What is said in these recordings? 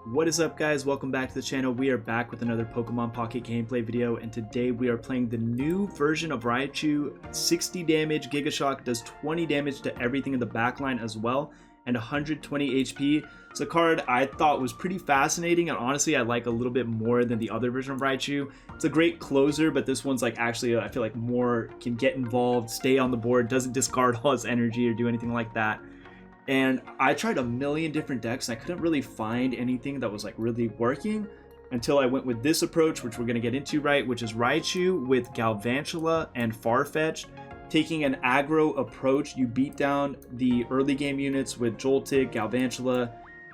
What is up, guys? Welcome back to the channel. We are back with another Pokemon Pocket gameplay video, and today we are playing the new version of Raichu. 60 damage, Giga Shock, does 20 damage to everything in the backline as well, and 120 HP. It's a card I thought was pretty fascinating, and honestly I like a little bit more than the other version of Raichu. It's a great closer, but this one's like actually I feel like more can get involved, stay on the board, doesn't discard all its energy or do anything like that. And I tried a million different decks and I couldn't really find anything that was like really working until I went with this approach, which we're going to get into, right, which is Raichu with Galvantula and Farfetch'd. Taking an aggro approach, you beat down the early game units with Joltik, Galvantula,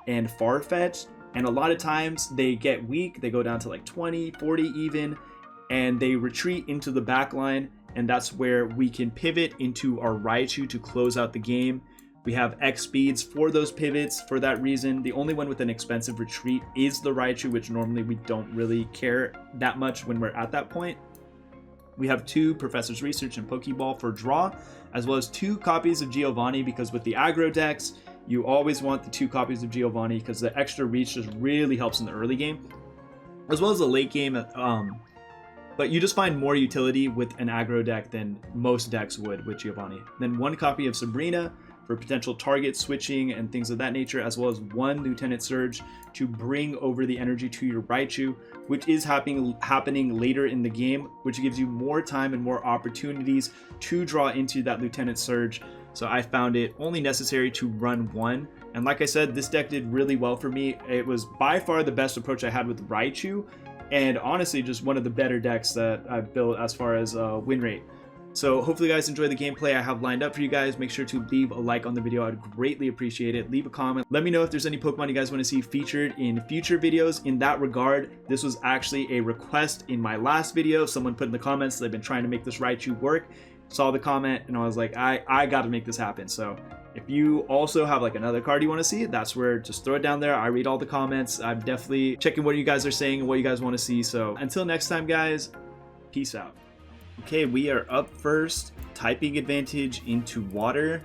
and Farfetch'd, and a lot of times they get weak, they go down to like 20, 40 even, and they retreat into the back line, and that's where we can pivot into our Raichu to close out the game. We have X speeds for those pivots for that reason. The only one with an expensive retreat is the Raichu, which normally we don't really care that much when we're at that point. We have 2 Professor's Research and Pokeball for draw, as well as 2 copies of Giovanni, because with the aggro decks, you always want the 2 copies of Giovanni because the extra reach just really helps in the early game, as well as the late game. But you just find more utility with an aggro deck than most decks would with Giovanni. Then 1 copy of Sabrina for potential target switching and things of that nature, as well as 1 Lieutenant Surge to bring over the energy to your Raichu, which is happening later in the game, which gives you more time and more opportunities to draw into that Lieutenant Surge. So I found it only necessary to run 1. And like I said, this deck did really well for me. It was by far the best approach I had with Raichu, and honestly just one of the better decks that I've built as far as win rate. So hopefully you guys enjoy the gameplay I have lined up for you guys. Make sure to leave a like on the video. I'd greatly appreciate it. Leave a comment. Let me know if there's any Pokemon you guys want to see featured in future videos. In that regard, this was actually a request in my last video. Someone put in the comments they've been trying to make this Raichu work. Saw the comment and I was like, I got to make this happen. So if you also have like another card you want to see, that's where, just throw it down there. I read all the comments. I'm definitely checking what you guys are saying and what you guys want to see. So until next time, guys, peace out. Okay, we are up first. Typing advantage into water.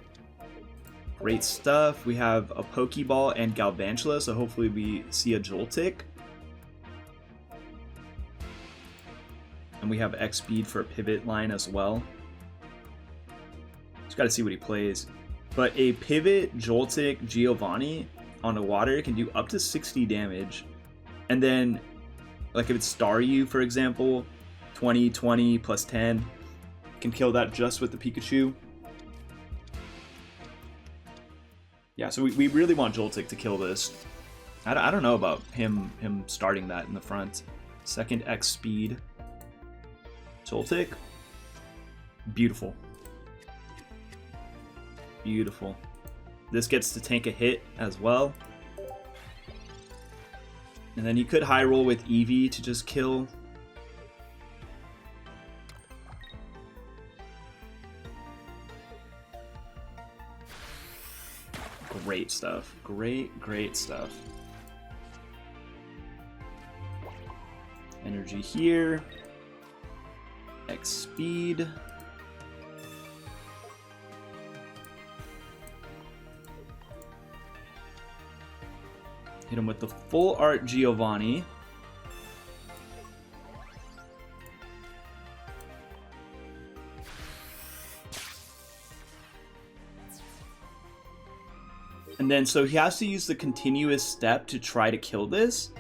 Great stuff. We have a Pokeball and Galvantula, so hopefully we see a Joltik. And we have X speed for a pivot line as well. Just gotta see what he plays. But a pivot Joltik Giovanni on a water can do up to 60 damage. And then, like if it's Staryu, for example, 20, 20 plus 10 can kill that just with the Pikachu. Yeah, so we really want Joltik to kill this. I don't know about him starting that in the front. Second X speed. Joltik. Beautiful. Beautiful. This gets to tank a hit as well. And then you could high roll with Eevee to just kill. Great stuff. Great stuff. Energy here. X speed. Hit him with the full art Giovanni. And then, so he has to use the continuous step to try to kill this.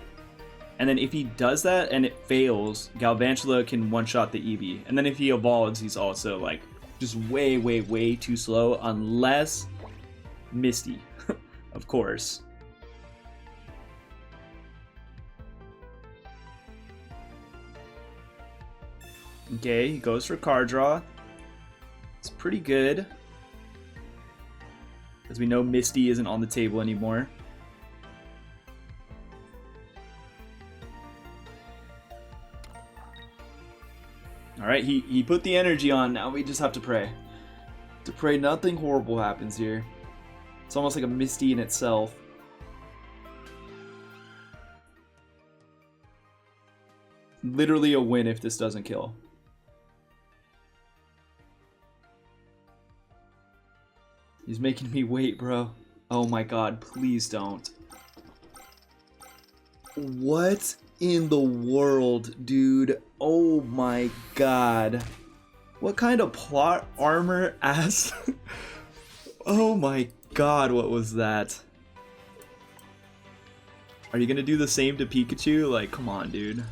And then if he does that and it fails, Galvantula can one-shot the Eevee. And then if he evolves, he's also like just way too slow, unless Misty, of course. Okay, he goes for card draw. It's pretty good, because we know Misty isn't on the table anymore. Alright, he put the energy on. Now we just have to pray. To pray nothing horrible happens here. It's almost like a Misty in itself. Literally a win if this doesn't kill. He's making me wait, bro. Oh my god, please don't. What in the world, dude? Oh my god. What kind of plot armor ass? Oh my god, what was that? Are you gonna do the same to Pikachu? Like, come on, dude.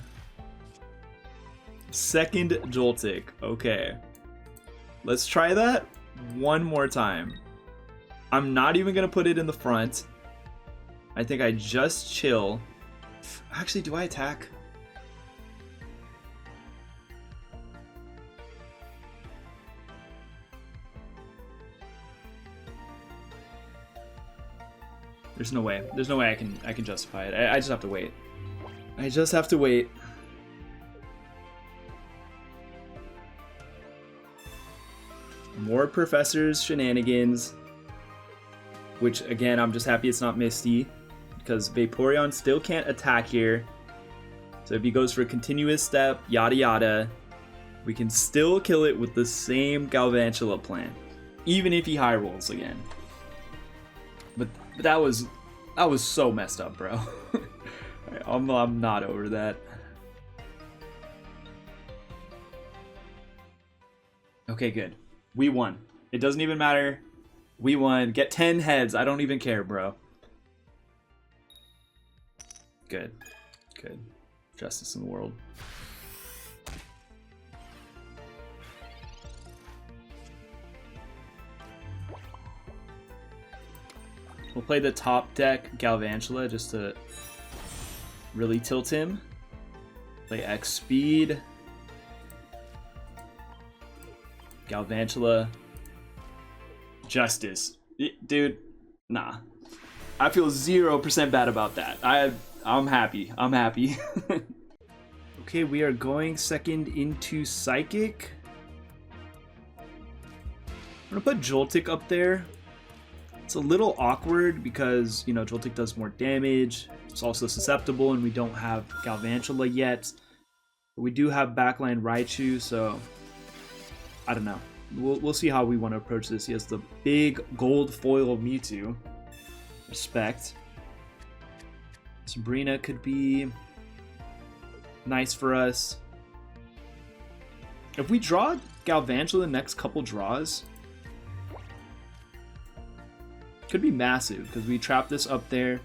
Second Joltik. Okay. Let's try that one more time. I'm not even gonna put it in the front. I think I just chill. Actually, do I attack? There's no way. There's no way I can justify it. I just have to wait. I just have to wait. More Professor's shenanigans. Which, again, I'm just happy it's not Misty. Because Vaporeon still can't attack here. So if he goes for a continuous step, yada yada, we can still kill it with the same Galvantula plan. Even if he high rolls again. But that was so messed up, bro. I'm not over that. Okay, good. We won. It doesn't even matter. We won. Get 10 heads. I don't even care, bro. Good. Good. Justice in the world. We'll play the top deck Galvantula just to really tilt him. Play X speed. Galvantula. Justice. Dude, nah. I feel 0% bad about that. I'm happy. I'm happy. Okay, we are going second into Psychic. I'm gonna put Joltik up there. It's a little awkward because, you know, Joltik does more damage. It's also susceptible and we don't have Galvantula yet. But we do have backline Raichu, so I don't know. We'll see how we want to approach this. He has the big gold foil Mewtwo. Respect. Sabrina could be nice for us. If we draw Galvantula the next couple draws, could be massive because we trap this up there.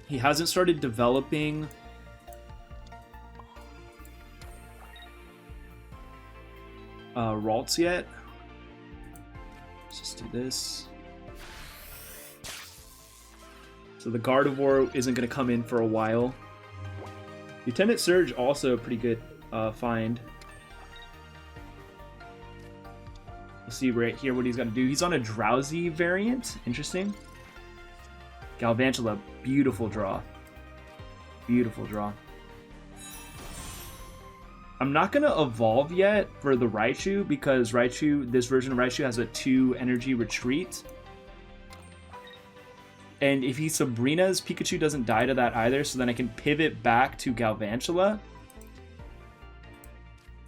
He hasn't started developing Ralts yet. Let's just do this. So the Gardevoir isn't going to come in for a while. Lieutenant Surge also a pretty good find. We'll see right here what he's going to do. He's on a Drowsy variant. Interesting. Galvantula, beautiful draw. Beautiful draw. I'm not going to evolve yet for the Raichu because Raichu, this version of Raichu has a 2 energy retreat. And if he Sabrina's, Pikachu doesn't die to that either, so then I can pivot back to Galvantula.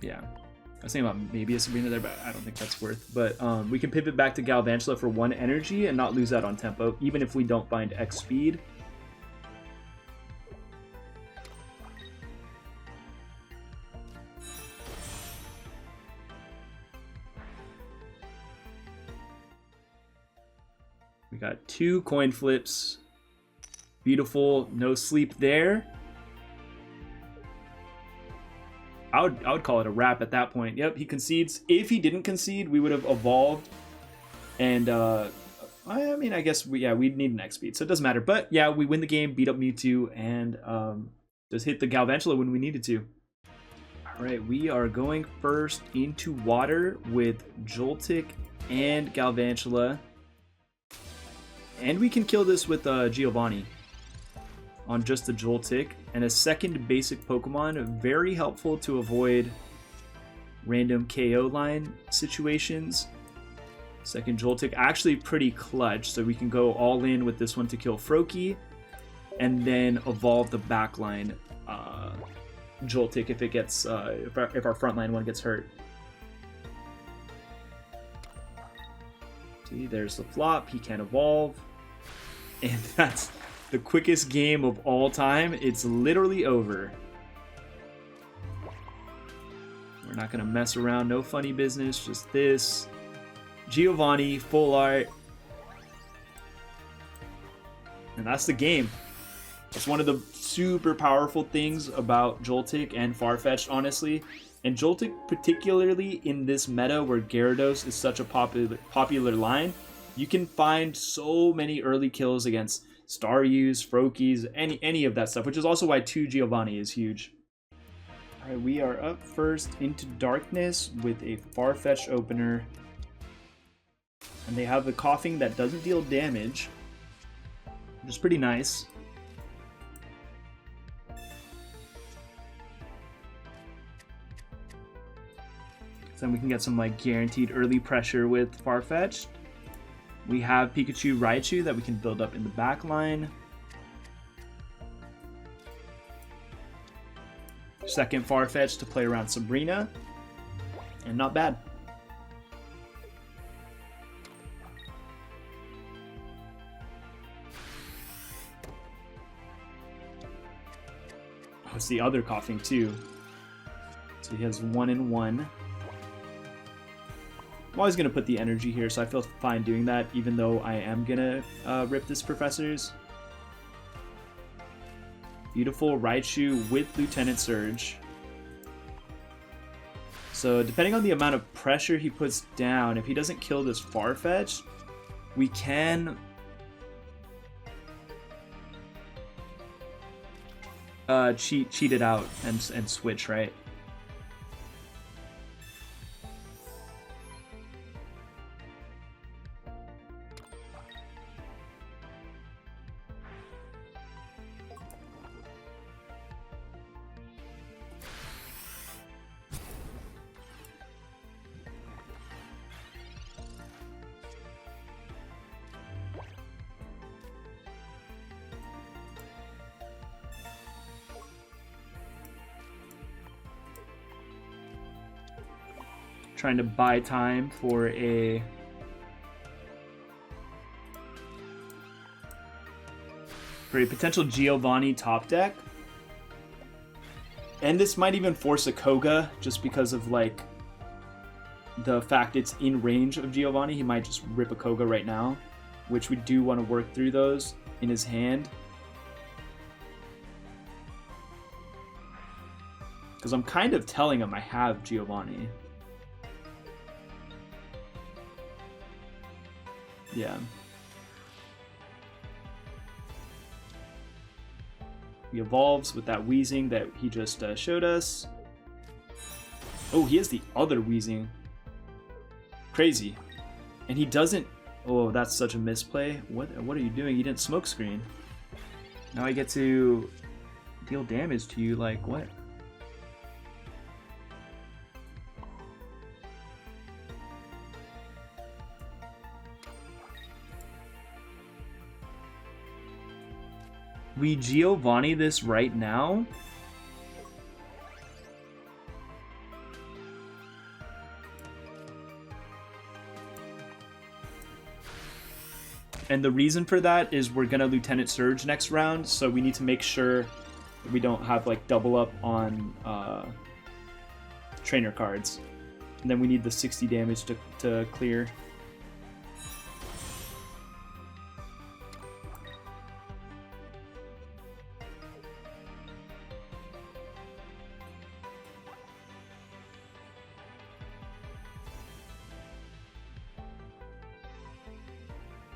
Yeah. I was thinking about maybe a Sabrina there, but I don't think that's worth. But we can pivot back to Galvantula for 1 energy and not lose out on tempo, even if we don't find X speed. We got 2 coin flips. Beautiful. No sleep there. I would call it a wrap at that point. Yep, he concedes. If he didn't concede, we would have evolved. And I mean, I guess we'd need an X speed, so it doesn't matter. But yeah, we win the game, beat up Mewtwo, and just hit the Galvantula when we needed to. All right, we are going first into water with Joltik and Galvantula. And we can kill this with Giovanni on just the Joltik. And a second basic Pokemon, very helpful to avoid random KO line situations. Second Joltik, actually pretty clutch, so we can go all in with this one to kill Froakie. And then evolve the backline Joltik if it gets if our frontline one gets hurt. See, there's the flop. He can't evolve, and that's the quickest game of all time. It's literally over. We're not gonna mess around, no funny business, just this. Giovanni, full art. And that's the game. It's one of the super powerful things about Joltik and Farfetch'd, honestly. And Joltik, particularly in this meta where Gyarados is such a popular line, you can find so many early kills against Staryus, Froakies, any of that stuff, which is also why 2 Giovanni is huge. Alright, we are up first into Darkness with a Farfetch'd opener. And they have the Coughing that doesn't deal damage, which is pretty nice. So then we can get some like guaranteed early pressure with Farfetch'd. We have Pikachu, Raichu that we can build up in the back line. Second Farfetch'd to play around Sabrina, and not bad. Oh, it's the other Coughing too. So he has 1 and 1. I'm always going to put the energy here, so I feel fine doing that, even though I am going to rip this Professor's. Beautiful Raichu with Lieutenant Surge. So depending on the amount of pressure he puts down, if he doesn't kill this Farfetch'd, we can cheat it out and switch, right? Trying to buy time for a potential Giovanni top deck. And this might even force a Koga just because of like the fact it's in range of Giovanni. He might just rip a Koga right now, which we do want to work through those in his hand. Because I'm kind of telling him I have Giovanni. Yeah. He evolves with that Weezing that he just showed us. Oh, he has the other Weezing. Crazy. And he doesn't... Oh, that's such a misplay. What are you doing? He didn't smoke screen. Now I get to deal damage to you. Like, what? We Giovanni this right now. And the reason for that is we're gonna Lieutenant Surge next round, so we need to make sure that we don't have like double up on trainer cards. And then we need the 60 damage to clear.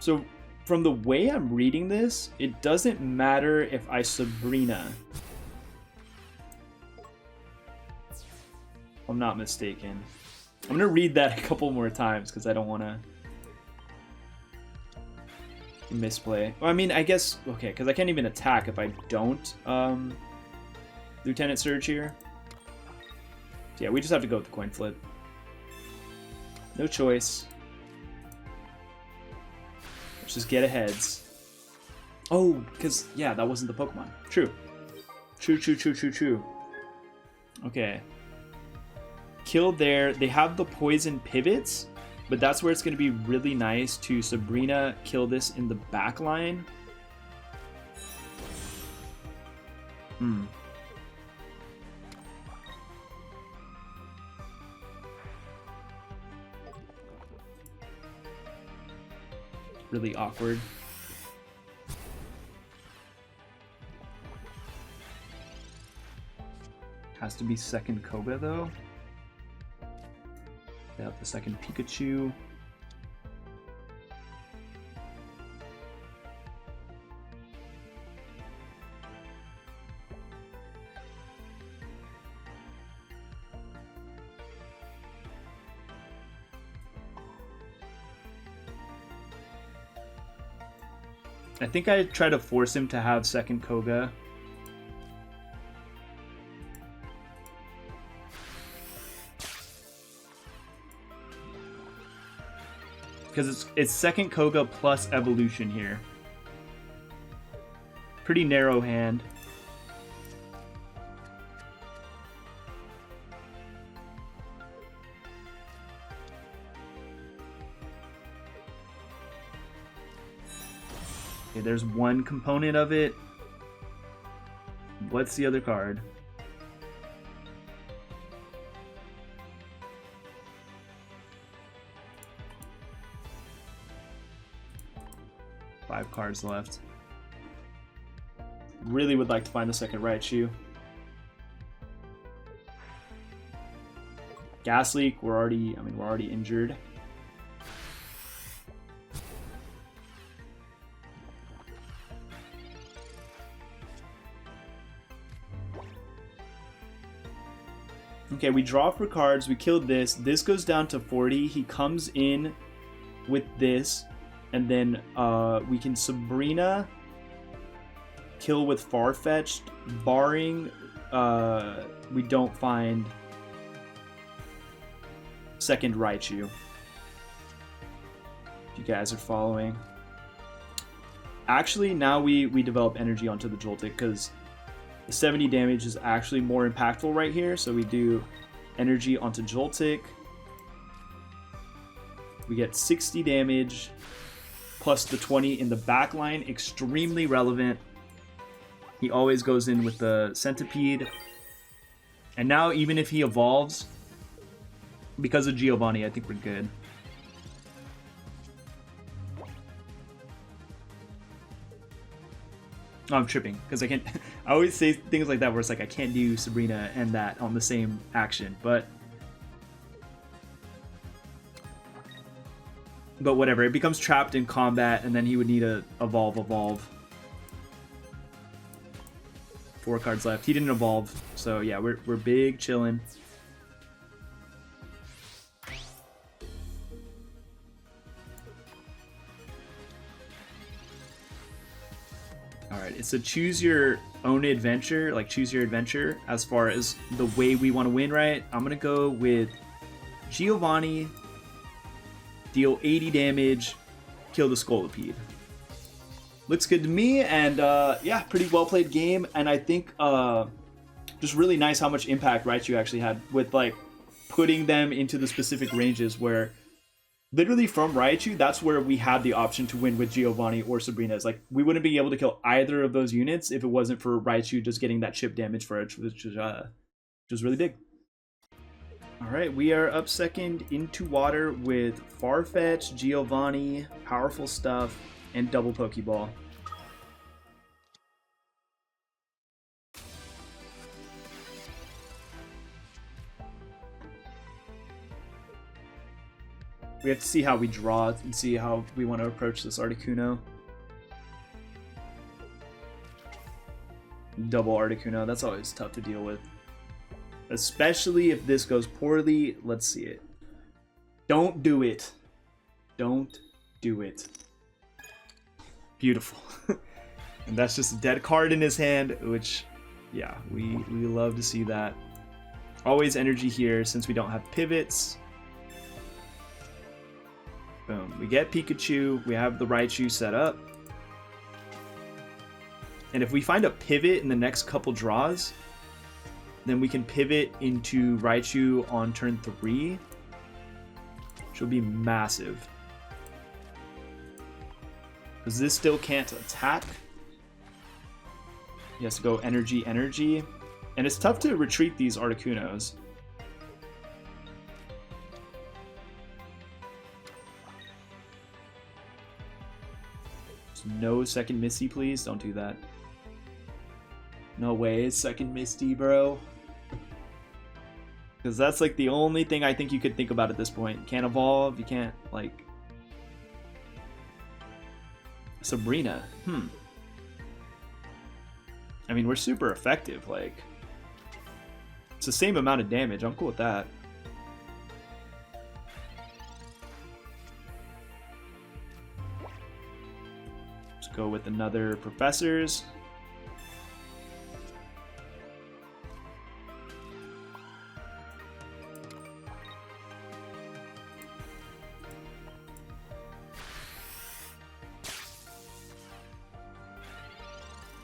So from the way I'm reading this, it doesn't matter if I Sabrina. If I'm not mistaken. I'm going to read that a couple more times because I don't want to misplay. Well, I mean, I guess, okay, because I can't even attack if I don't Lieutenant Surge here. So yeah, we just have to go with the coin flip. No choice. Let's just get aheads. Oh, because, yeah, that wasn't the Pokemon. True. True. Okay. Kill there. They have the poison pivots, but that's where it's going to be really nice to Sabrina kill this in the back line. Hmm. Really awkward. Has to be second Koga though. They have the second Pikachu. I think I try to force him to have second Koga. Because it's second Koga plus evolution here. Pretty narrow hand. Okay, there's one component of it. What's the other card? Five cards left. Really would like to find the second Raichu. Gas leak, we're already injured. Okay, we draw for cards, we killed this. This goes down to 40. He comes in with this, and then we can Sabrina, kill with Farfetch'd, barring we don't find second Raichu. If you guys are following. Actually, now we develop energy onto the Joltik, because the 70 damage is actually more impactful right here, so we do energy onto Joltik. We get 60 damage, plus the 20 in the back line, extremely relevant. He always goes in with the Centipede. And now, even if he evolves, because of Giovanni, I think we're good. Oh, I'm tripping because I can't. I always say things like that where it's like I can't do Sabrina and that on the same action, but whatever. It becomes trapped in combat, and then he would need to evolve. 4 cards left. He didn't evolve, so yeah, we're big chilling. Alright, it's a choose your own adventure, like choose your adventure as far as the way we want to win, right? I'm going to go with Giovanni, deal 80 damage, kill the Scolipede. Looks good to me, and yeah, pretty well played game, and I think just really nice how much impact Raichu actually had with like putting them into the specific ranges where literally from Raichu, that's where we had the option to win with Giovanni or Sabrina. It's like we wouldn't be able to kill either of those units if it wasn't for Raichu just getting that chip damage for it, which was really big. All right, we are up second into water with Farfetch, Giovanni, powerful stuff, and double Pokeball. We have to see how we draw and see how we want to approach this Articuno. Double Articuno, that's always tough to deal with. Especially if this goes poorly. Let's see it. Don't do it. Don't do it. Beautiful. And that's just a dead card in his hand, which, yeah, we love to see that. Always energy here since we don't have pivots. Boom. We get Pikachu. We have the Raichu set up. And if we find a pivot in the next couple draws, then we can pivot into Raichu on turn 3, which will be massive. Because this still can't attack. He has to go energy, energy. And it's tough to retreat these Articunos. No second Misty, please. Don't do that. No way it's second Misty, bro. Because that's like the only thing I think you could think about at this point. You can't evolve. You can't, like... Sabrina. I mean, we're super effective. Like, it's the same amount of damage. I'm cool with that. Let's go with another Professors.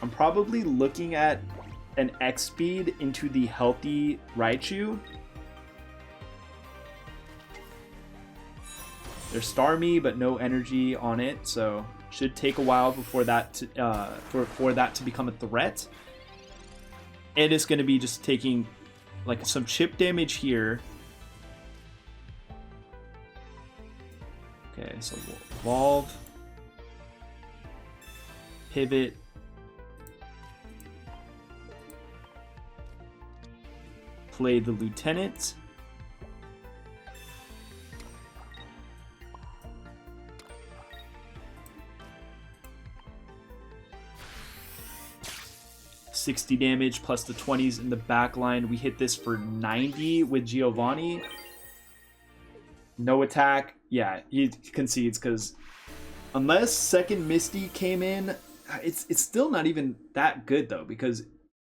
I'm probably looking at an X speed into the healthy Raichu. There's Starmie, but no energy on it, so should take a while before that to, for that to become a threat. It is going to be just taking like some chip damage here. Okay, so we'll evolve, pivot. Play the Lieutenant. $60 damage plus the 20s in the back line. We hit this for 90 with Giovanni. No attack. Yeah, he concedes because unless second Misty came in, it's still not even that good though, because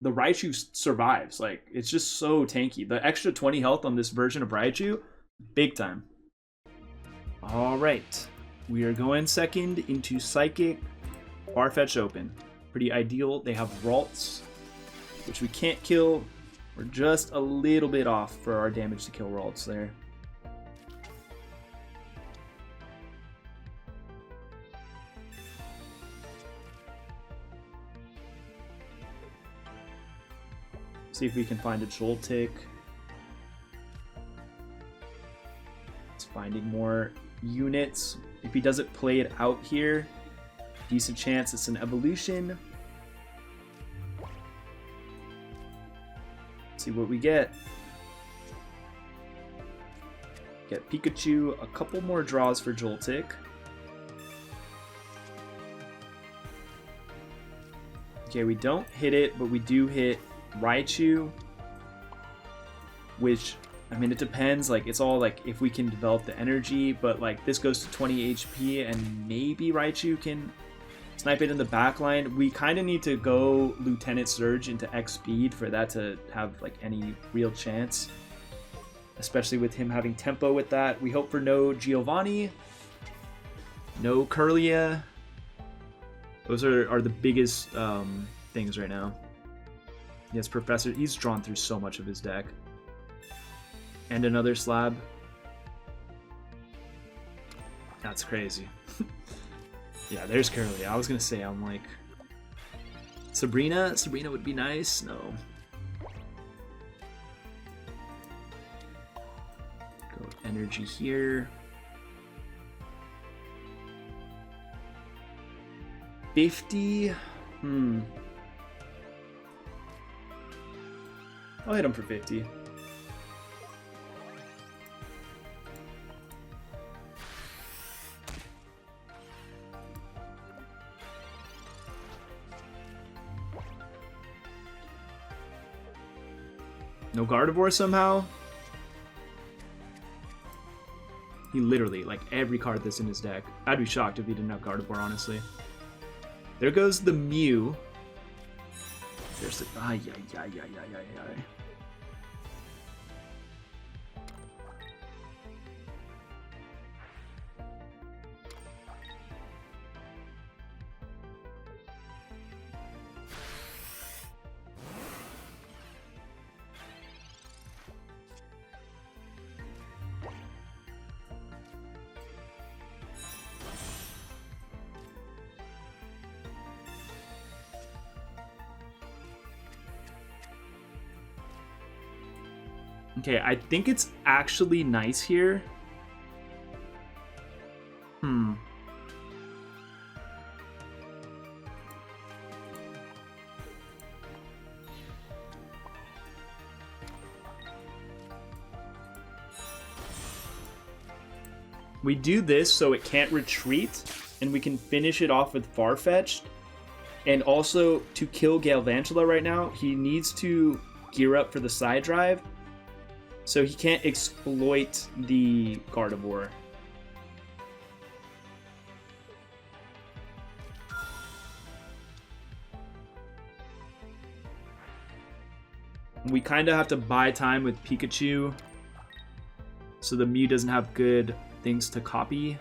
the Raichu survives. Like, it's just so tanky. The extra 20 health on this version of Raichu, big time. All right, we are going second into Psychic. Farfetch open. Pretty ideal. They have Ralts, which we can't kill. We're just a little bit off for our damage to kill Ralts there. See if we can find a Joltik. It's finding more units. If he doesn't play it out here, decent chance it's an evolution. See what we get. Get Pikachu, a couple more draws for Joltik. Okay, we don't hit it, but we do hit Raichu, which, I mean, it depends. Like, it's all like if we can develop the energy, but like this goes to 20 HP and maybe Raichu can snipe it in the back line. We kind of need to go Lieutenant Surge into X speed for that to have like any real chance, especially with him having tempo with that. We hope for no Giovanni, no Curlia. Those are the biggest things right now. Yes, Professor, he's drawn through so much of his deck. And another slab. That's crazy. Yeah, there's Curly. I was gonna say, I'm like... Sabrina would be nice. No. Go energy here. 50? I'll hit him for 50. No Gardevoir somehow? He literally, like, every card that's in his deck. I'd be shocked if he didn't have Gardevoir, honestly. There goes the Mew. There's the... Ay. Okay, I think it's actually nice here. We do this so it can't retreat, and we can finish it off with Farfetch'd. And also, to kill Galvantula right now, he needs to gear up for the side drive, so he can't exploit the Gardevoir. We kind of have to buy time with Pikachu, so the Mew doesn't have good things to copy.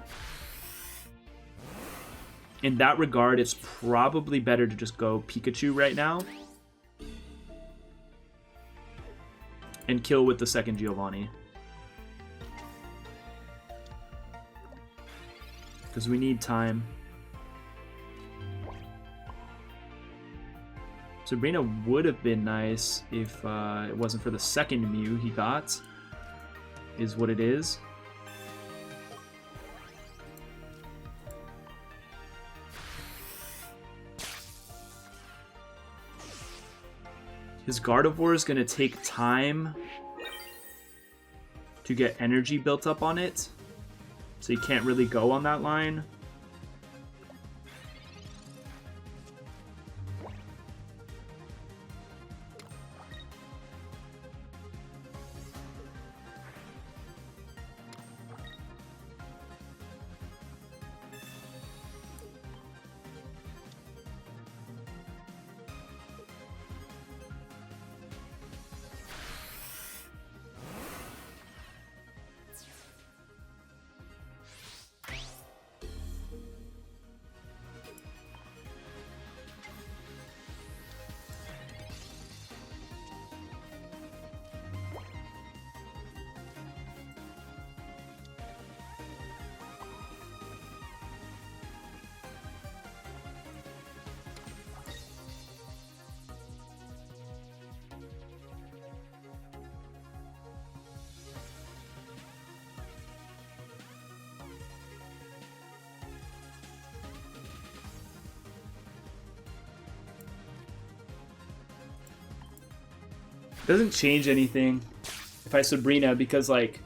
In that regard, it's probably better to just go Pikachu right now and kill with the second Giovanni, because we need time. Sabrina would have been nice if it wasn't for the second Mew he got, is what it is. His Gardevoir is going to take time to get energy built up on it, so he can't really go on that line. Doesn't change anything if I Sabrina, because like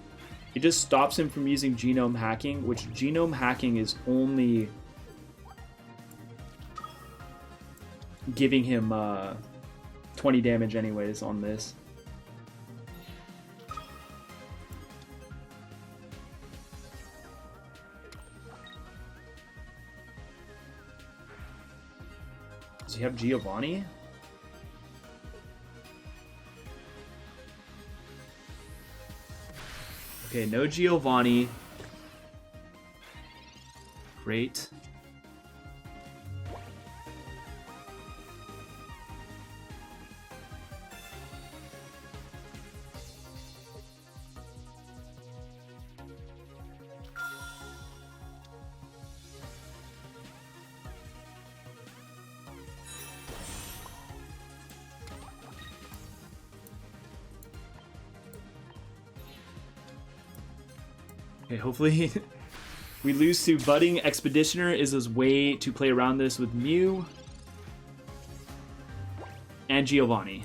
it just stops him from using genome hacking, which genome hacking is only giving him 20 damage anyways on this. Does he have Giovanni? Okay, no Giovanni. Great. Okay, hopefully we lose to Budding. Expeditioner is his way to play around this with Mew and Giovanni.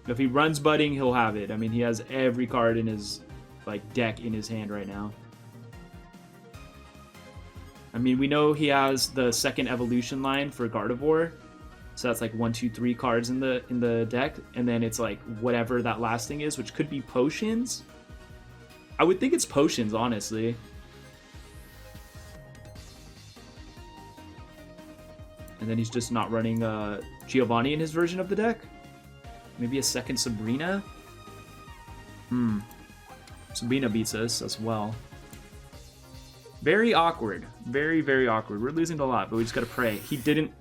If he runs Budding, he'll have it. I mean, he has every card in his deck in his hand right now. I mean, we know he has the second evolution line for Gardevoir, so that's like 1, 2, 3 cards in the deck, and then it's like whatever that last thing is, which could be potions. I would think it's potions, honestly. And then he's just not running Giovanni in his version of the deck. Maybe a second Sabrina? Sabrina beats us as well. Very awkward. Very, very awkward. We're losing a lot, but we just gotta pray. He didn't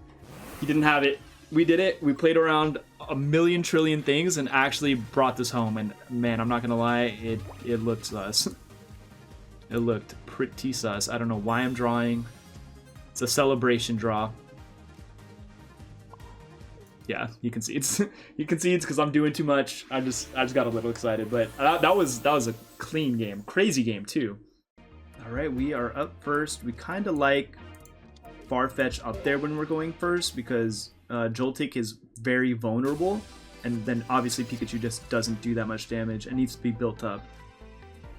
have it. We did it. We played around a million trillion things and actually brought this home. And man, I'm not gonna lie, it looked sus. It looked pretty sus. I don't know why I'm drawing. It's a celebration draw. Yeah, he concedes. He concedes because I'm doing too much. I just got a little excited, but that was a clean game, crazy game too. All right, we are up first. We kind of like Farfetch up there when we're going first because Joltik is very vulnerable, and then obviously Pikachu just doesn't do that much damage and needs to be built up.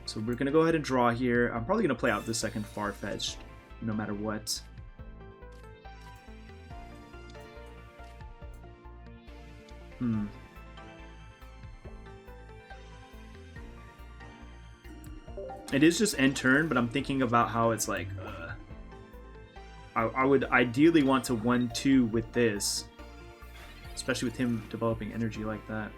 So we're gonna go ahead and draw here. I'm probably gonna play out the second Farfetch, no matter what. It is just end turn, but I'm thinking about how it's like, I would ideally want to 1-2 with this, especially with him developing energy like that.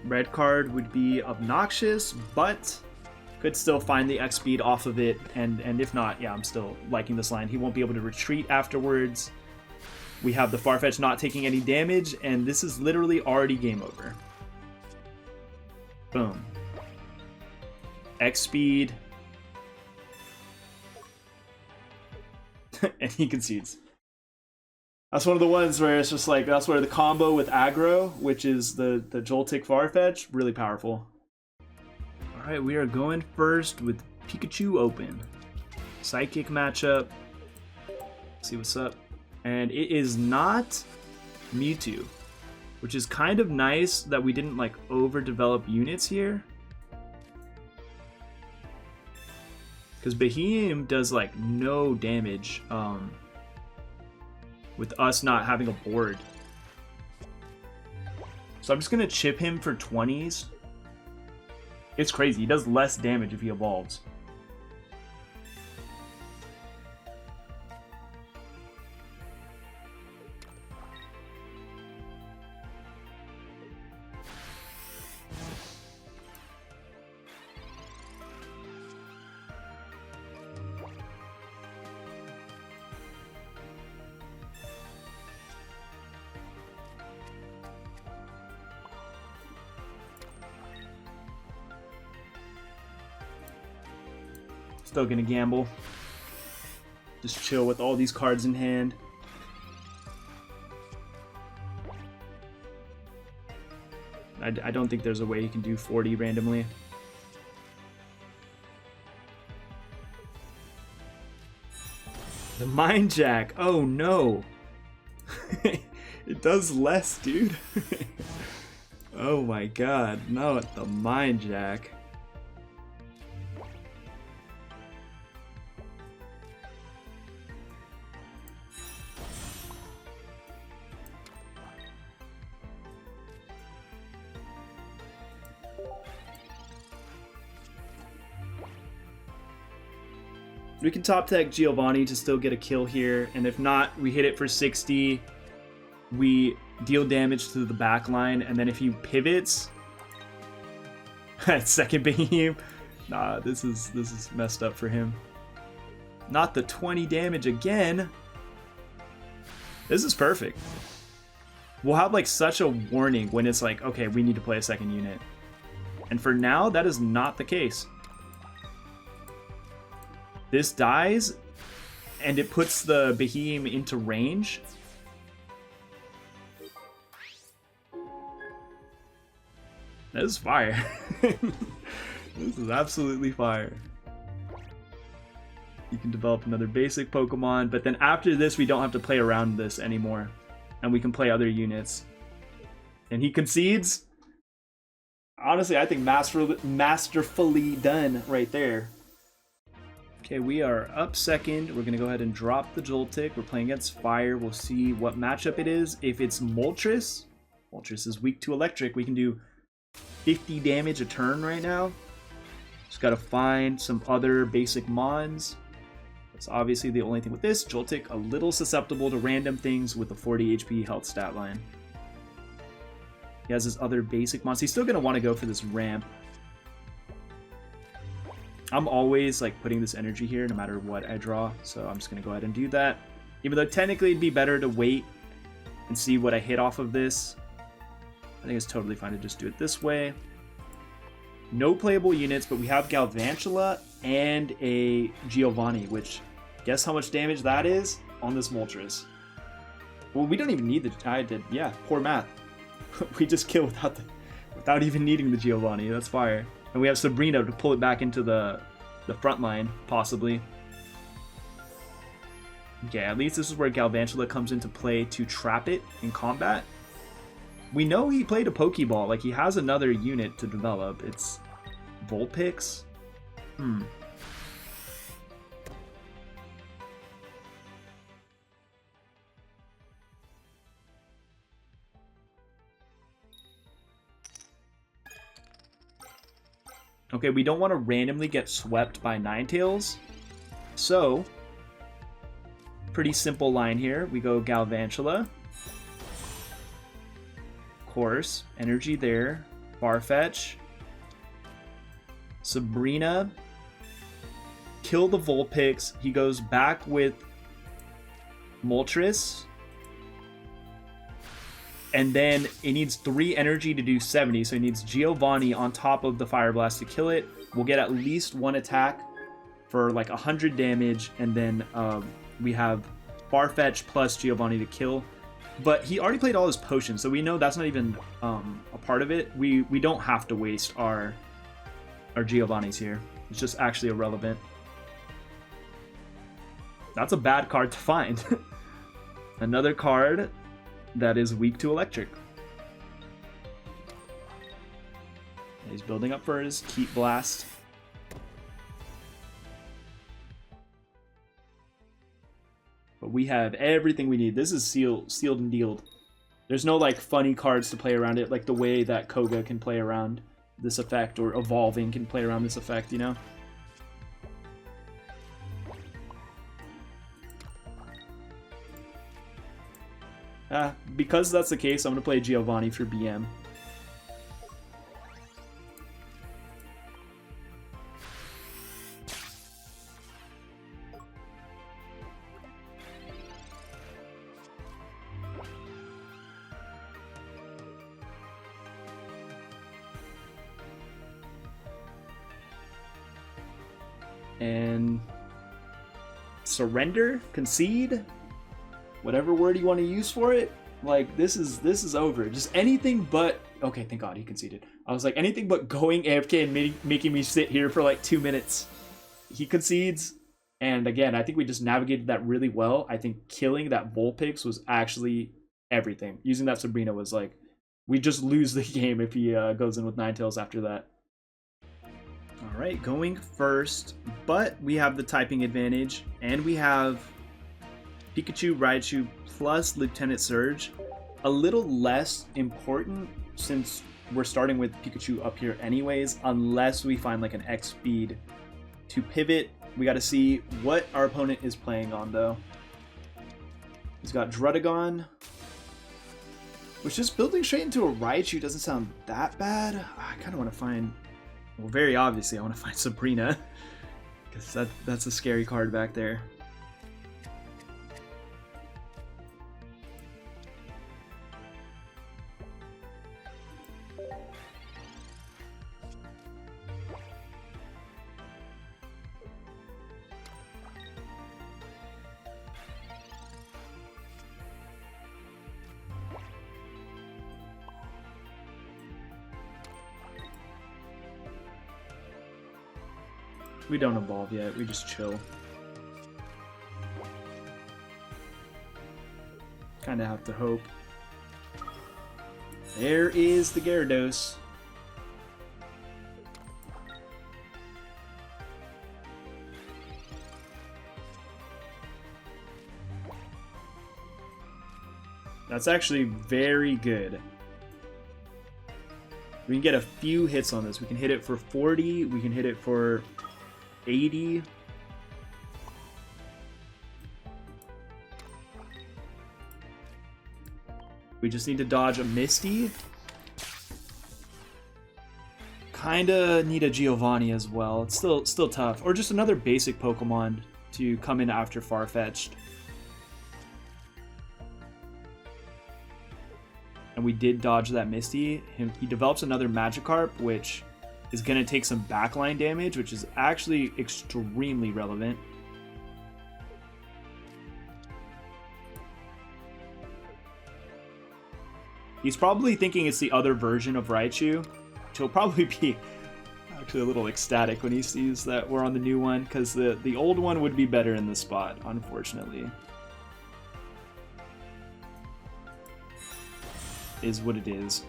Red card would be obnoxious, but could still find the X speed off of it, and if not, yeah, I'm still liking this line. He won't be able to retreat afterwards. We have the Farfetch not taking any damage, and this is literally already game over. Boom. X speed. And he concedes. That's one of the ones where it's just like, that's where the combo with aggro, which is the Joltik Farfetch, really powerful. Alright, we are going first with Pikachu Open. Psychic matchup. Let's see what's up. And it is not Mewtwo, which is kind of nice that we didn't like overdevelop units here. Because Behemoth does like no damage with us not having a board. So I'm just gonna chip him for 20s. It's crazy, he does less damage if he evolves. Still gonna gamble. Just chill with all these cards in hand. I don't think there's a way he can do 40 randomly. The Mind Jack. Oh no. It does less, dude. Oh my god. No, the Mind Jack. We can top tech Giovanni to still get a kill here, and if not, we hit it for 60. We deal damage to the back line, and then if he pivots, second beam. Nah, this is messed up for him. Not the 20 damage again. This is perfect. We'll have like such a warning when it's like, okay, we need to play a second unit. And for now, that is not the case. This dies, and it puts the Behemoth into range. That is fire. This is absolutely fire. You can develop another basic Pokemon, but then after this, we don't have to play around this anymore. And we can play other units. And he concedes. Honestly, I think masterfully done right there. Okay, we are up second. We're going to go ahead and drop the Joltik. We're playing against Fire. We'll see what matchup it is. If it's Moltres, Moltres is weak to Electric. We can do 50 damage a turn right now. Just got to find some other basic Mons. That's obviously the only thing with this. Joltik, a little susceptible to random things with the 40 HP health stat line. He has his other basic Mons. He's still going to want to go for this ramp. I'm always like putting this energy here no matter what I draw, so I'm just gonna go ahead and do that. Even though technically it'd be better to wait and see what I hit off of this. I think it's totally fine to just do it this way. No playable units, but we have Galvantula and a Giovanni, which guess how much damage that is on this Moltres. Well, we don't even need the... I did. Yeah, poor math. We just kill without even needing the Giovanni. That's fire. And we have Sabrina to pull it back into the front line, possibly. Okay, at least this is where Galvantula comes into play to trap it in combat. We know he played a Pokeball. Like, he has another unit to develop. It's Vulpix. Okay, we don't want to randomly get swept by Ninetales. So, pretty simple line here. We go Galvantula. Of course, energy there. Farfetch. Sabrina. Kill the Vulpix. He goes back with Moltres. And then it needs 3 energy to do 70, so it needs Giovanni on top of the Fire Blast to kill it. We'll get at least 1 attack for like 100 damage, and then we have Farfetch plus Giovanni to kill. But he already played all his potions, so we know that's not even a part of it. We don't have to waste our Giovannis here. It's just actually irrelevant. That's a bad card to find. Another card that is weak to electric. He's building up for his Keep Blast. But we have everything we need. This is sealed and dealed. There's no like funny cards to play around it, like the way that Koga can play around this effect, or Evolving can play around this effect, you know? Because that's the case, I'm going to play Giovanni for BM. And surrender, concede, whatever word you want to use for it. Like, this is over. Just anything but... Okay, thank God he conceded. I was like, anything but going AFK and making me sit here for like 2 minutes. He concedes, and again, I think we just navigated that really well. I think killing that Vulpix was actually everything. Using that Sabrina was like, we just lose the game if he goes in with Ninetales after that. Alright, going first, but we have the typing advantage, and we have Pikachu, Raichu, plus Lieutenant Surge. A little less important since we're starting with Pikachu up here anyways, unless we find like an X speed to pivot. We got to see what our opponent is playing on though. He's got Druddigon, which just building straight into a Raichu doesn't sound that bad. I kind of want to find, well, very obviously I want to find Sabrina, because that's a scary card back there. We don't evolve yet, we just chill. Kinda have to hope. There is the Gyarados. That's actually very good. We can get a few hits on this. We can hit it for 40, we can hit it for 80. We just need to dodge a Misty. Kinda need a Giovanni as well. It's still tough. Or just another basic Pokemon to come in after Farfetch'd. and we did dodge that Misty. He develops another Magikarp, which is going to take some backline damage, which is actually extremely relevant. He's probably thinking it's the other version of Raichu, which he'll probably be actually a little ecstatic when he sees that we're on the new one, because the old one would be better in this spot, unfortunately. Is what it is.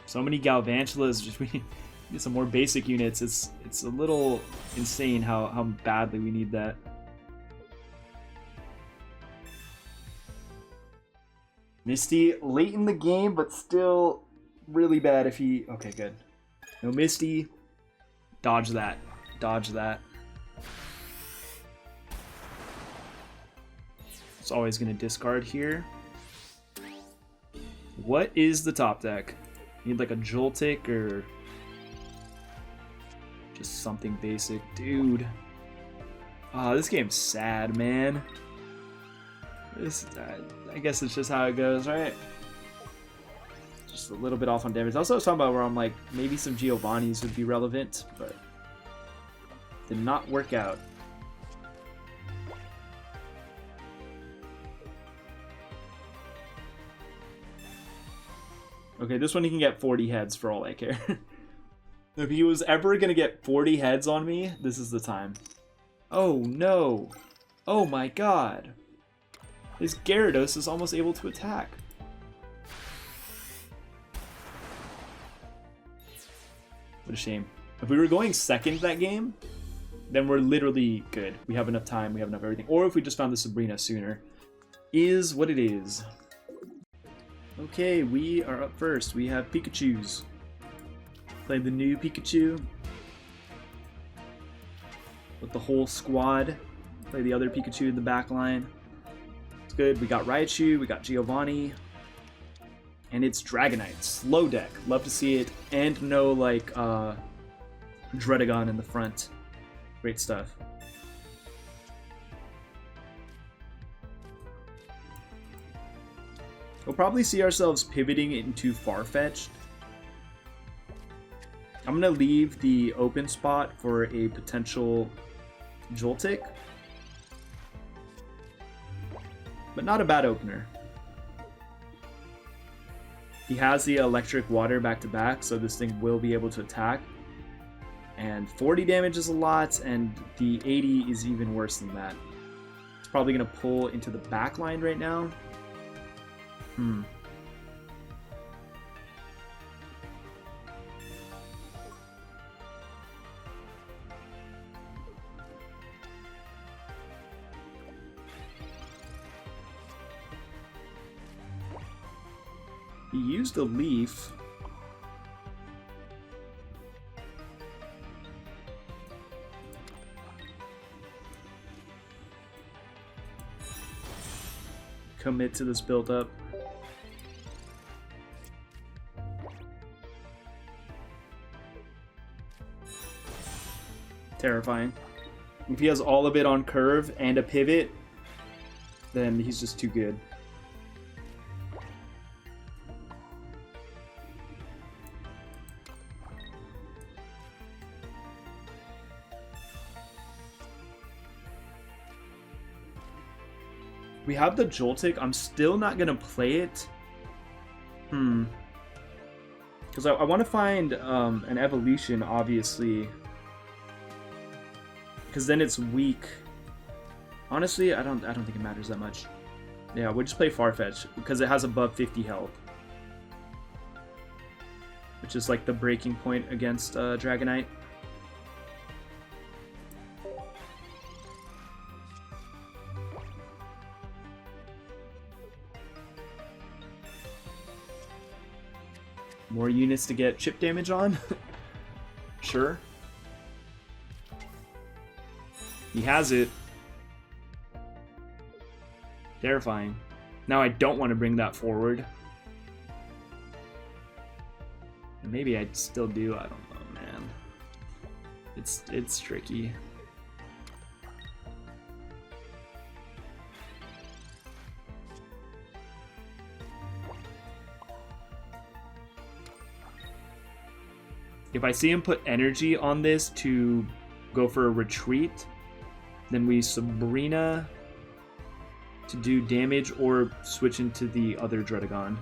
So many Galvantulas, just we need some more basic units. It's a little insane how badly we need that. Misty late in the game, but still really bad if he... Okay, good. No Misty. Dodge that. Dodge that. It's always going to discard here. What is the top deck? Need like a Joltik or just something basic. Dude. Oh, this game's sad, man. I guess it's just how it goes, right? Just a little bit off on damage. Also, talking about where I'm like, maybe some Giovanni's would be relevant, but did not work out. Okay, this one he can get 40 heads for all I care. If he was ever going to get 40 heads on me, this is the time. Oh, no. Oh, my God. His Gyarados is almost able to attack. What a shame. If we were going second that game, then we're literally good. We have enough time, we have enough everything. Or if we just found the Sabrina sooner. Is what it is. Okay, we are up first. We have Pikachus. Play the new Pikachu. With the whole squad. Play the other Pikachu in the back line. It's good. We got Raichu, we got Giovanni. And it's Dragonite. Slow deck. Love to see it. And no, like, Dredagon in the front. Great stuff. We'll probably see ourselves pivoting into Farfetch'd. I'm going to leave the open spot for a potential Joltik. But not a bad opener. He has the electric water back to back, so this thing will be able to attack. And 40 damage is a lot, and the 80 is even worse than that. It's probably going to pull into the back line right now. He used a leaf. Commit to this build-up. Terrifying. If he has all of it on curve and a pivot, then he's just too good. We have the Joltik. I'm still not going to play it. Because I want to find an evolution, obviously. Because then it's weak. Honestly, I don't think it matters that much. Yeah, we'll just play Farfetch because it has above 50 health. Which is like the breaking point against Dragonite. More units to get chip damage on? Sure. He has it. Terrifying. Now I don't want to bring that forward. Maybe I still do. I don't know, man. It's tricky. If I see him put energy on this to go for a retreat, then we Sabrina to do damage or switch into the other Dredagon.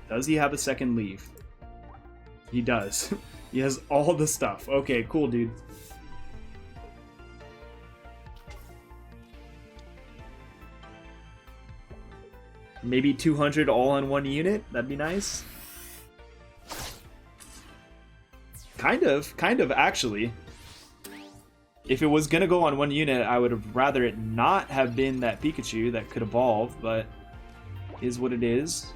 Does he have a second leaf? He does. He has all the stuff. Okay, cool, dude. Maybe 200 all on one unit? That'd be nice. Kind of, actually. If it was gonna go on one unit, I would have rather it not have been that Pikachu that could evolve, but is what it is.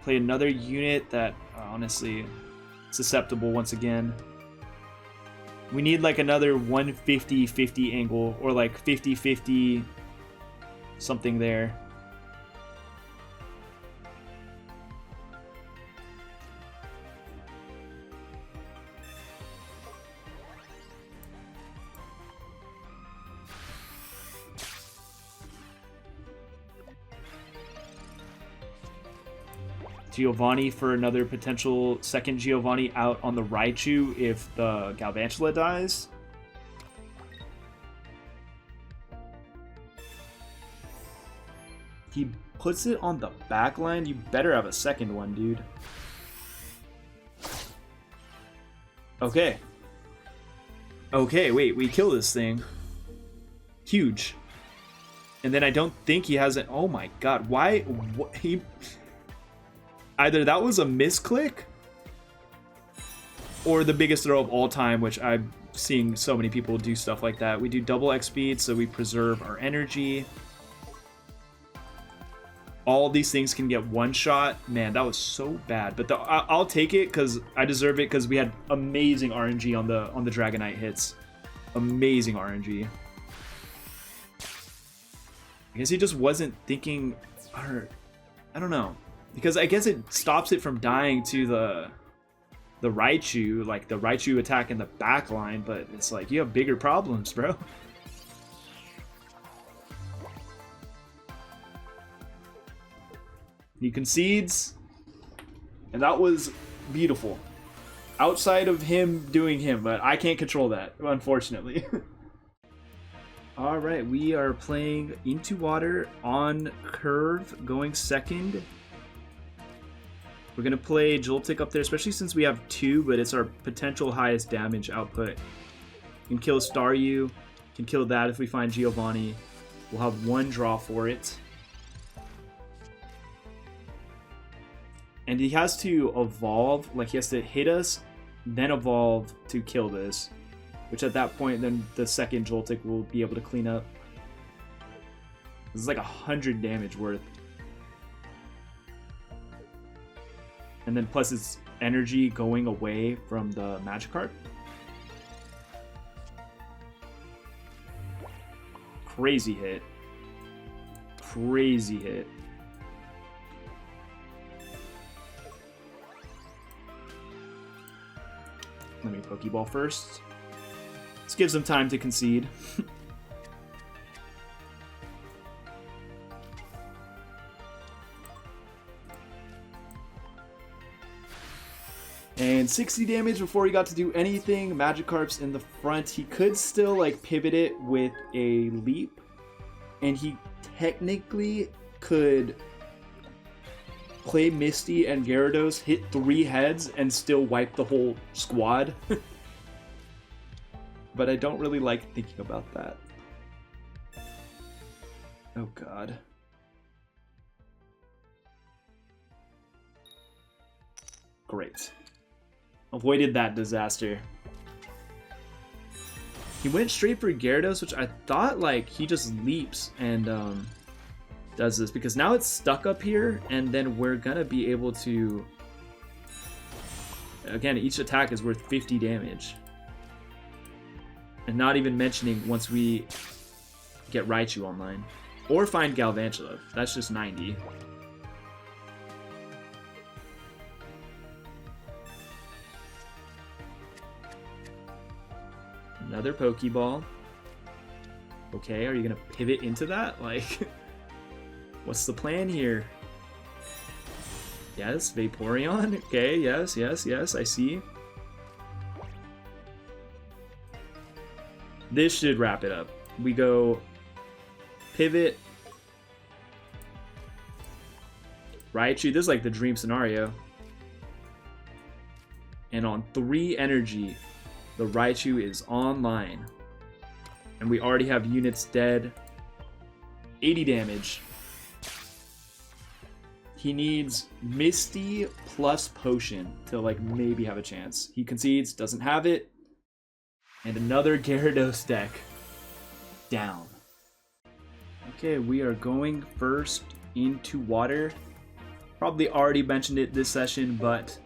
Play another unit that, honestly, susceptible once again. We need like another 150-50 angle, or like 50-50 something there. Giovanni for another potential second Giovanni out on the Raichu if the Galvantula dies. He puts it on the back line. You better have a second one, dude. Okay. Okay, wait, we kill this thing. Huge. And then I don't think he has it. Oh my god, why? What, he... Either that was a misclick or the biggest throw of all time, which I'm seeing so many people do stuff like that. We do double X speed, so we preserve our energy. All these things can get one shot. Man, that was so bad. But I'll take it because I deserve it because we had amazing RNG on the Dragonite hits. Amazing RNG. I guess he just wasn't thinking, or I don't know. Because I guess it stops it from dying to the Raichu, like the Raichu attack in the back line, but it's like you have bigger problems, bro. He concedes, and that was beautiful. Outside of him doing him, but I can't control that, unfortunately. Alright, we are playing Into Water on curve, going second. We're going to play Joltik up there, especially since we have two, but it's our potential highest damage output. Can kill Staryu, can kill that if we find Giovanni. We'll have one draw for it. And he has to evolve, like he has to hit us, then evolve to kill this. Which at that point, then the second Joltik will be able to clean up. This is like 100 damage worth. And then plus its energy going away from the Magikarp. Crazy hit. Crazy hit. Let me Pokeball first. This gives them time to concede. And 60 damage before he got to do anything. Magikarp's in the front. He could still like pivot it with a leap. And he technically could play Misty and Gyarados, hit 3 heads, and still wipe the whole squad. But I don't really like thinking about that. Oh god. Great. Avoided that disaster. He went straight for Gyarados, which I thought like he just leaps and does this, because now it's stuck up here, and then we're gonna be able to, again, each attack is worth 50 damage. And not even mentioning once we get Raichu online. Or find Galvantula. That's just 90. Another Pokeball. Okay, are you gonna pivot into that? Like, what's the plan here? Yes, Vaporeon. Okay, yes, yes, yes, I see. This should wrap it up. We go pivot. Raichu, this is like the dream scenario. And on 3 energy, the Raichu is online. And we already have units dead. 80 damage. He needs Misty plus Potion to like maybe have a chance. He concedes, doesn't have it. And another Gyarados deck down. Okay, we are going first into water. Probably already mentioned it this session, but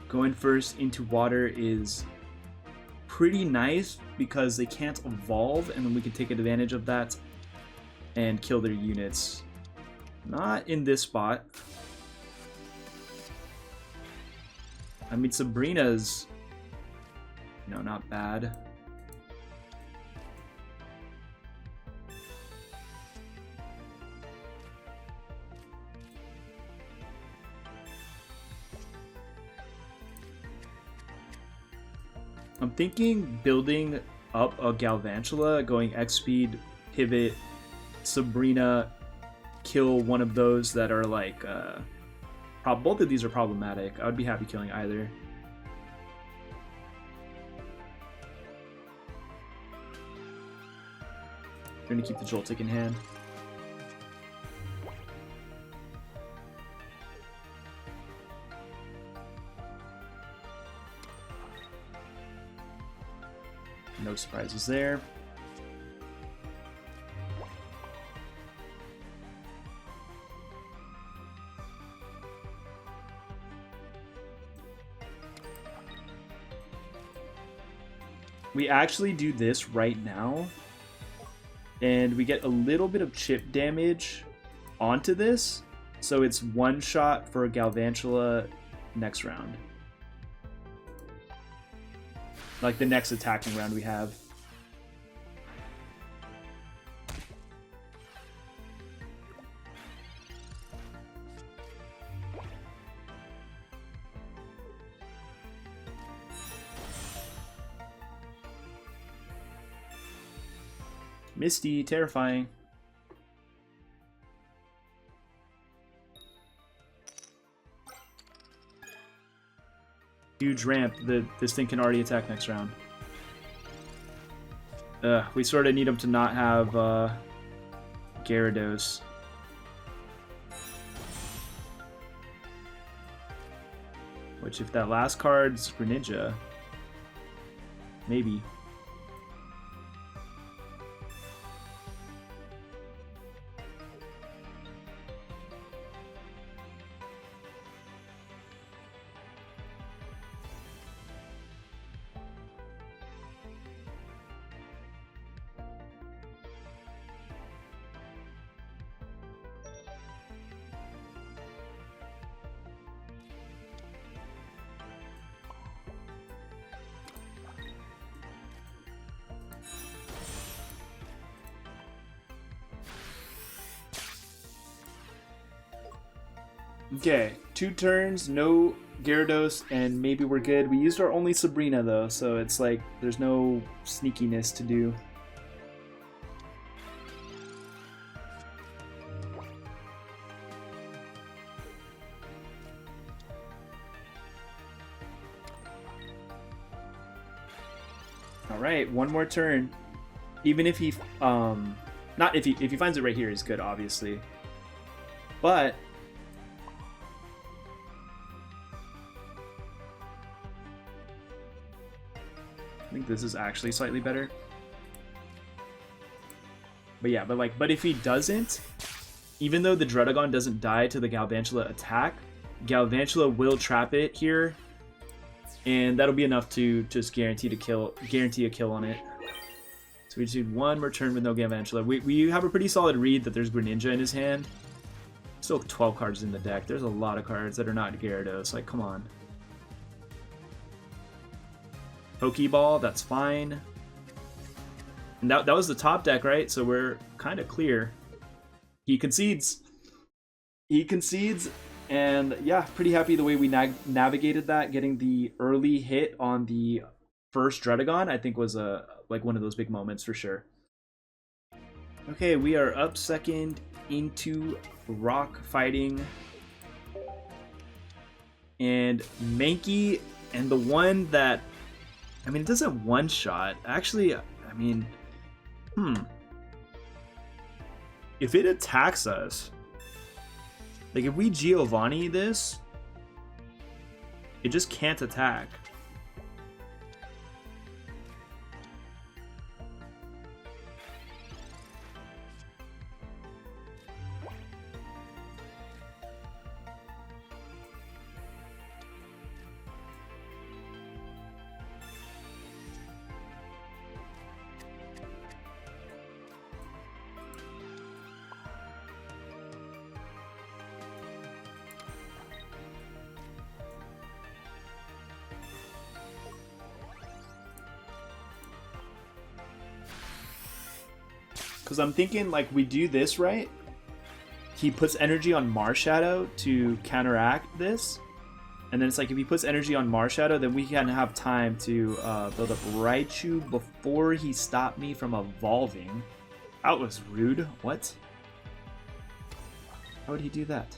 going first into water is pretty nice because they can't evolve, and then we can take advantage of that and kill their units. Not in this spot. I mean, Sabrina's, you know, not bad. I'm thinking building up a Galvantula, going X speed, pivot, Sabrina, kill one of those that are like, both of these are problematic. I would be happy killing either. I'm gonna keep the Joltik in hand. No surprises there. We actually do this right now, and we get a little bit of chip damage onto this, so it's one shot for Galvantula next round. Like the next attacking round we have. Misty, terrifying. Huge ramp. This thing can already attack next round. We sort of need him to not have Gyarados. Which, if that last card's Greninja, maybe. Okay, 2 turns, no Gyarados, and maybe we're good. We used our only Sabrina though, so it's like there's no sneakiness to do. Alright, one more turn. Even if he, not if he finds it right here is good, obviously. But I think this is actually slightly better. But yeah, but if he doesn't, even though the Dredagon doesn't die to the Galvantula attack, Galvantula will trap it here, and that'll be enough to just guarantee a kill on it. So we just need one more turn with no Galvantula. We have a pretty solid read that there's Greninja in his hand. Still 12 cards in the deck. There's a lot of cards that are not Gyarados. Like, come on. Pokeball, that's fine. And that was the top deck, right? So we're kind of clear. He concedes. He concedes. And yeah, pretty happy the way we navigated that. Getting the early hit on the first Dredagon, I think was like one of those big moments for sure. Okay, we are up second into rock fighting. And Mankey, and the one that, I mean, it doesn't one-shot. Actually, I mean, if it attacks us, like if we Giovanni this, it just can't attack. Because I'm thinking, like, we do this, right? He puts energy on Marshadow to counteract this. And then it's like, if he puts energy on Marshadow, then we can have time to build up Raichu before he stopped me from evolving. That was rude. What? How would he do that?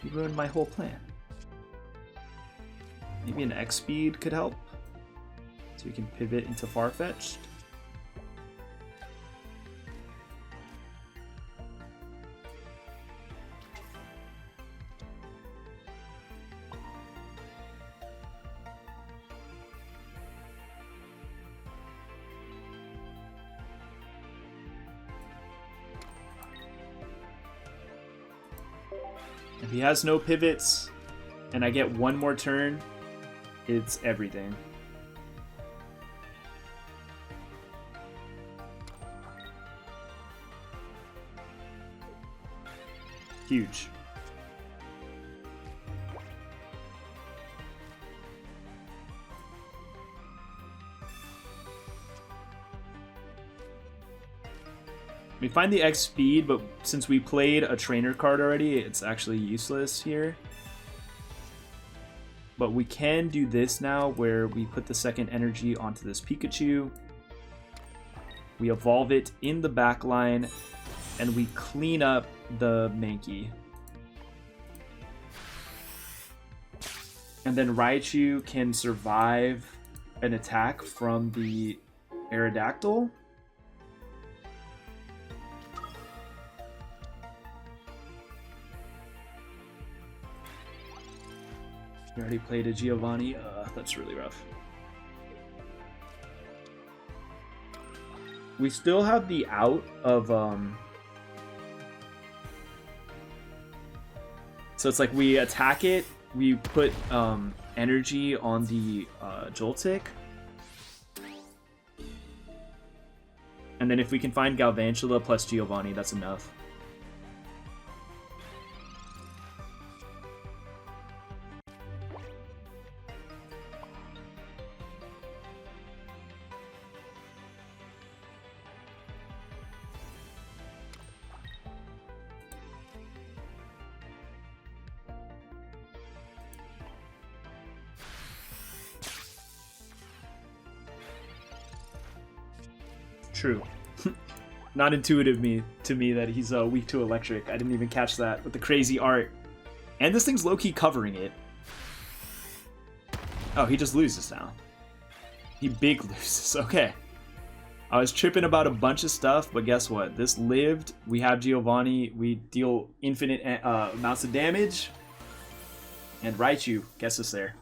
He ruined my whole plan. Maybe an X speed could help. So we can pivot into Farfetch'd. If he has no pivots and I get one more turn, it's everything. Huge. We find the X speed, but since we played a trainer card already, it's actually useless here. But we can do this now, where we put the second energy onto this Pikachu. We evolve it in the back line, and we clean up the Mankey. And then Raichu can survive an attack from the Aerodactyl. We already played a Giovanni. That's really rough. We still have the out of so it's like we attack it, we put energy on the Joltik, and then if we can find Galvantula plus Giovanni, that's enough. True. Not intuitive to me that he's weak to electric. I didn't even catch that with the crazy art. And this thing's low-key covering it. Oh, he just loses now. He big loses. Okay. I was tripping about a bunch of stuff, but guess what? This lived. We have Giovanni. We deal infinite amounts of damage. And Raichu gets us there.